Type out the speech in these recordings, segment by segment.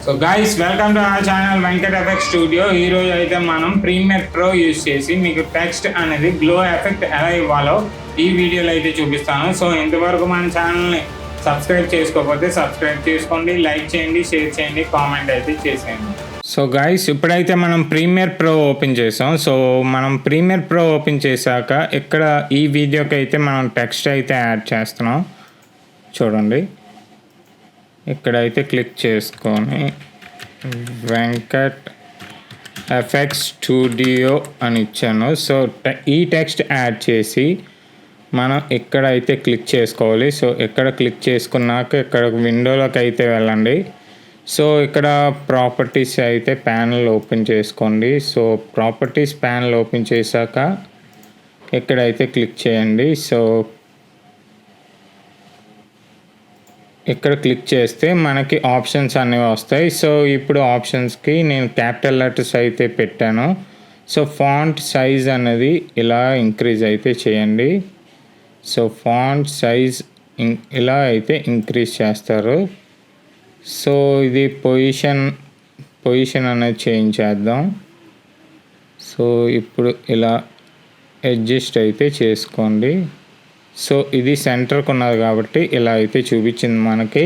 So guys welcome to our channel Venkat effect studio. ఈరోజు అయితే మనం ప్రీమియర్ ప్రో యూజ్ చేసి మీకు టెక్స్ట్ అనేది గ్లో ఎఫెక్ట్ ఎలా ఇవ్వాలో ఈ వీడియోలో అయితే చూపిస్తాను. సో ఇంతవరకు మన ఛానల్ని సబ్స్క్రైబ్ చేసుకోకపోతే సబ్స్క్రైబ్ చేసుకోండి, లైక్ చేయండి, షేర్ చేయండి, కామెంట్ అయితే చేసేయండి. సో గైస్ ఇప్పుడైతే మనం ప్రీమియర్ ప్రో ఓపెన్ చేసాం. సో మనం ప్రీమియర్ ప్రో ఓపెన్ చేశాక ఇక్కడ ఈ వీడియోకి అయితే మనం టెక్స్ట్ అయితే యాడ్ చేస్తున్నాం. చూడండి, ఇక్కడైతే క్లిక్ చేసుకొని వెంకట్ ఎఫెక్ట్ స్టూడియో అని ఇచ్చాను. సో ఈ టెక్స్ట్ యాడ్ చేసి మనం ఇక్కడైతే క్లిక్ చేసుకోవాలి. సో ఇక్కడ క్లిక్ చేసుకున్నాక ఇక్కడ విండోలోకి అయితే వెళ్ళండి. సో ఇక్కడ ప్రాపర్టీస్ అయితే ప్యానల్ ఓపెన్ చేసుకోండి. సో ప్రాపర్టీస్ ప్యానల్ ఓపెన్ చేశాక ఇక్కడైతే క్లిక్ చేయండి. సో ఇక్కడ క్లిక్ చేస్తే మనకి ఆప్షన్స్ అనేవి వస్తాయి. సో ఇప్పుడు ఆప్షన్స్కి నేను క్యాపిటల్ లెటర్స్ అయితే పెట్టాను. సో ఫాంట్ సైజ్ అనేది ఇలా ఇంక్రీజ్ అయితే చేయండి. సో ఫాంట్ సైజ్ ఇలా అయితే ఇంక్రీజ్ చేస్తారు. సో ఇది పొజిషన్ అనేది చేంజ్ చేద్దాం. సో ఇప్పుడు ఇలా అడ్జస్ట్ అయితే చేసుకోండి. సో ఇది సెంటర్కి ఉన్నది కాబట్టి ఇలా అయితే చూపించింది మనకి.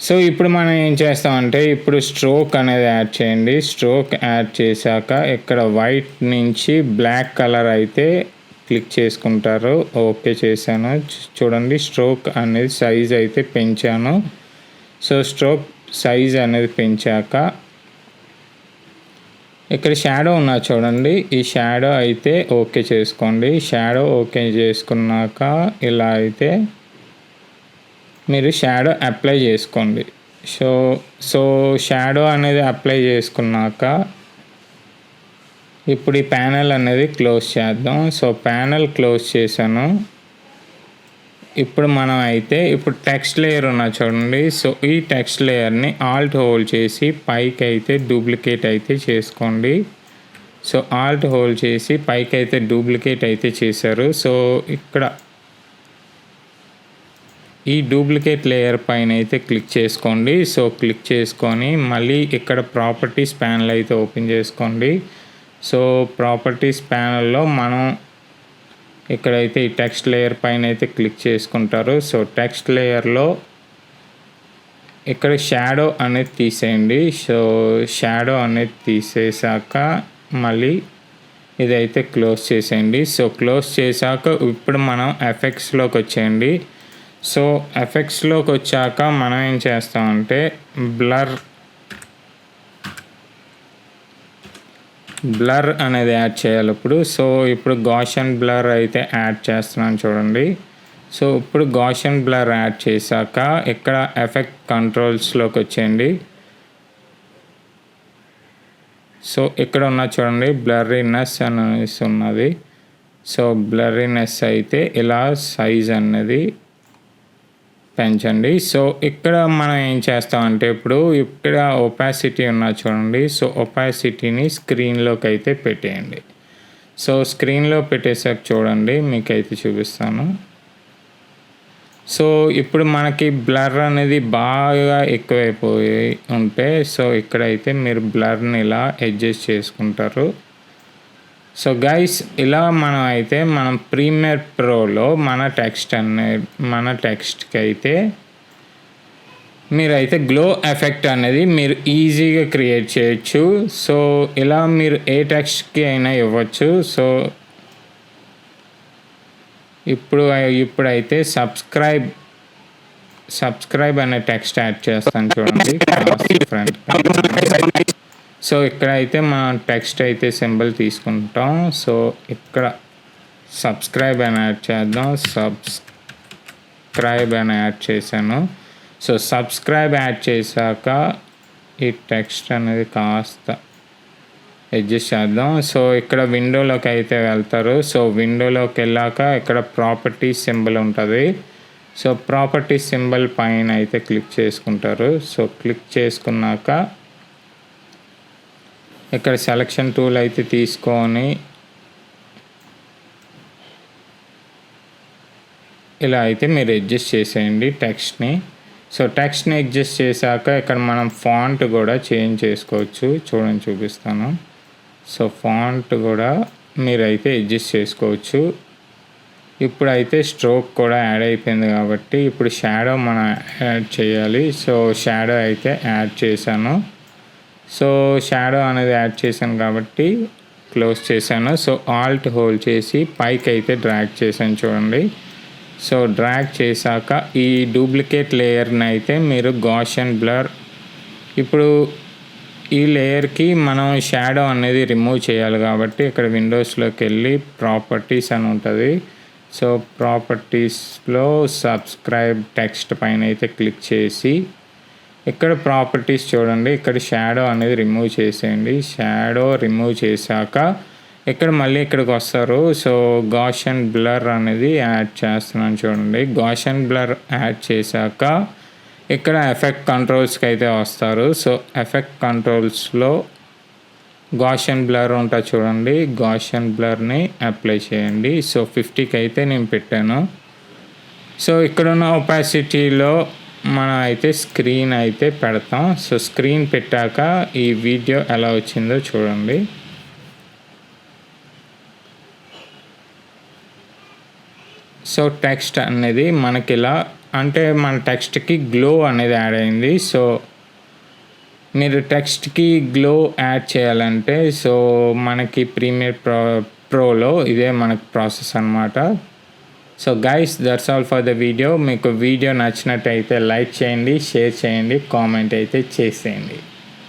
సో ఇప్పుడు మనం ఏం చేస్తామంటే ఇప్పుడు స్ట్రోక్ అనేది యాడ్ చేయండి. స్ట్రోక్ యాడ్ చేశాక ఇక్కడ వైట్ నుంచి బ్లాక్ కలర్ అయితే క్లిక్ చేసుకుంటారు. ఓకే చేశాను. చూడండి, స్ట్రోక్ అనేది సైజ్ అయితే పెంచాను. సో స్ట్రోక్ సైజ్ అనేది పెంచాక ఇక్కడ షాడో ఉన్నా చూడండి, ఈ షాడో అయితే ఓకే చేసుకోండి. షాడో ఓకే చేసుకున్నాక ఇలా అయితే మీరు షాడో అప్లై చేసుకోండి. సో షాడో అనేది అప్లై చేసుకున్నాక ఇప్పుడు ఈ ప్యానెల్ అనేది క్లోజ్ చేద్దాం. సో ప్యానెల్ క్లోజ్ చేశాను. ఇప్పుడు మనం అయితే ఇప్పుడు టెక్స్ట్ లేయర్ ఉన్నా చూడండి. సో ఈ టెక్స్ట్ లేయర్ని ఆల్ట్ హోల్డ్ చేసి పైకి అయితే డూప్లికేట్ అయితే చేసుకోండి. సో ఆల్ట్ హోల్డ్ చేసి పైకి అయితే డూప్లికేట్ అయితే చేశారు. సో ఇక్కడ ఈ డూప్లికేట్ లేయర్ పైన అయితే క్లిక్ చేసుకోండి. సో క్లిక్ చేసుకొని మళ్ళీ ఇక్కడ ప్రాపర్టీస్ ప్యానల్ అయితే ఓపెన్ చేసుకోండి. సో ప్రాపర్టీస్ ప్యానల్లో మనం ఇక్కడైతే ఈ టెక్స్ట్ లేయర్ పైన అయితే క్లిక్ చేసుకుంటారు. సో టెక్స్ట్ లేయర్లో ఇక్కడ షాడో అనేది తీసేయండి. సో షాడో అనేది తీసేసాక మళ్ళీ ఇదైతే క్లోజ్ చేసేయండి. సో క్లోజ్ చేశాక ఇప్పుడు మనం ఎఫెక్ట్స్లోకి వచ్చేయండి. సో ఎఫెక్ట్స్లోకి వచ్చాక మనం ఏం చేస్తామంటే బ్లర్ అనేది యాడ్ చేయాలి ఇప్పుడు. సో ఇప్పుడు గాషియన్ బ్లర్ అయితే యాడ్ చేస్తున్నాను చూడండి. సో ఇప్పుడు గాషియన్ బ్లర్ యాడ్ చేశాక ఇక్కడ ఎఫెక్ట్ కంట్రోల్స్లోకి వచ్చేయండి. సో ఇక్కడ ఉన్న చూడండి బ్లర్రీనెస్ అనేసి ఉన్నది. సో బ్లర్రీనెస్ అయితే ఇలా సైజ్ అనేది పెంచండి. సో ఇక్కడ మనం ఏం చేస్తామంటే ఇప్పుడు ఇక్కడ ఒపాసిటీ ఉన్నా చూడండి. సో ఒపాసిటీని స్క్రీన్లోకి అయితే పెట్టేయండి. సో స్క్రీన్లో పెట్టేసాక చూడండి, మీకైతే చూపిస్తాను. సో ఇప్పుడు మనకి బ్లర్ అనేది బాగా ఎక్కువైపోయి ఉంటే సో ఇక్కడైతే మీరు బ్లర్ని ఇలా అడ్జస్ట్ చేసుకుంటారు. సో గైస్ ఇలా మనం ప్రీమియర్ ప్రోలో మన టెక్స్ట్కి అయితే మీరైతే గ్లో ఎఫెక్ట్ అనేది మీరు ఈజీగా క్రియేట్ చేయొచ్చు. సో ఇలా మీరు ఏ టెక్స్ట్కి అయినా ఇవ్వచ్చు. సో ఇప్పుడైతే సబ్స్క్రైబ్ అనే టెక్స్ట్ యాడ్ చేస్తాను చూడండి ఫ్రెండ్. సో ఇక్కడైతే మనం టెక్స్ట్ అయితే సింబల్ తీసుకుంటాం. సో ఇక్కడ సబ్స్క్రైబ్ అని యాడ్ చేద్దాం. సబ్స్క్రైబ్ అని యాడ్ చేశాను. సో సబ్స్క్రైబ్ యాడ్ చేశాక ఈ టెక్స్ట్ అనేది కాస్త అడ్జస్ట్ చేద్దాం. సో ఇక్కడ విండోలోకి అయితే వెళ్తారు. సో విండోలోకి వెళ్ళాక ఇక్కడ ప్రాపర్టీస్ సింబల్ ఉంటుంది. సో ప్రాపర్టీస్ సింబల్ పైన అయితే క్లిక్ చేసుకుంటారు. సో క్లిక్ చేసుకున్నాక ఇక్కడ సెలక్షన్ టూల్ అయితే తీసుకొని ఇలా అయితే మీరు అడ్జస్ట్ చేసేయండి టెక్స్ట్ని. సో టెక్స్ట్ని అడ్జస్ట్ చేశాక ఇక్కడ మనం ఫాంట్ కూడా చేంజ్ చేసుకోవచ్చు. చూడండి చూపిస్తాను. సో ఫాంట్ కూడా మీరైతే అడ్జస్ట్ చేసుకోవచ్చు. ఇప్పుడైతే స్ట్రోక్ కూడా యాడ్ అయిపోయింది కాబట్టి ఇప్పుడు షాడో మనం యాడ్ చేయాలి. సో షాడో అయితే యాడ్ చేశాను. సో షాడో అనేది యాడ్ చేశాను కాబట్టి క్లోజ్ చేశాను. సో ఆల్ట్ హోల్డ్ చేసి పైకి అయితే డ్రాగ్ చేశాను చూడండి. సో డ్రాగ్ చేశాక ఈ డూప్లికేట్ లేయర్ని అయితే మీరు గాషియన్ బ్లర్, ఇప్పుడు ఈ లేయర్కి మనం షాడో అనేది రిమూవ్ చేయాలి కాబట్టి ఇక్కడ విండోస్లోకి వెళ్ళి ప్రాపర్టీస్ అని ఉంటుంది. సో ప్రాపర్టీస్లో సబ్స్క్రైబ్ టెక్స్ట్ పైన అయితే క్లిక్ చేసి ఇక్కడ ప్రాపర్టీస్ చూడండి, ఇక్కడ షాడో అనేది రిమూవ్ చేసేయండి. షాడో రిమూవ్ చేశాక ఇక్కడ మళ్ళీ ఇక్కడికి వస్తారు. సో గాషియన్ బ్లర్ అనేది యాడ్ చేస్తున్నాను చూడండి. గాషియన్ బ్లర్ యాడ్ చేశాక ఇక్కడ ఎఫెక్ట్ కంట్రోల్స్కి అయితే వస్తారు. సో ఎఫెక్ట్ కంట్రోల్స్లో గాషియన్ బ్లర్ ఉంటుంది చూడండి. గాషియన్ బ్లర్ని అప్లై చేయండి. సో 50కి అయితే నేను పెట్టాను. సో ఇక్కడున్న ఒపాసిటీలో మనం అయితే స్క్రీన్ అయితే పెడతాం. సో స్క్రీన్ పెట్టాక ఈ వీడియో ఎలా వచ్చిందో చూడండి. సో టెక్స్ట్ అనేది మనకి ఇలా, అంటే మన టెక్స్ట్కి గ్లో అనేది యాడ్ అయింది. సో మీరు టెక్స్ట్కి గ్లో యాడ్ చేయాలంటే సో మనకి ప్రీమియర్ ప్రోలో ఇదే మనకి ప్రాసెస్ అన్నమాట. So guys, that's all for the video. మీకు వీడియో నచ్చినట్టయితే లైక్ చేయండి, షేర్ చేయండి, కామెంట్ అయితే చేసేయండి.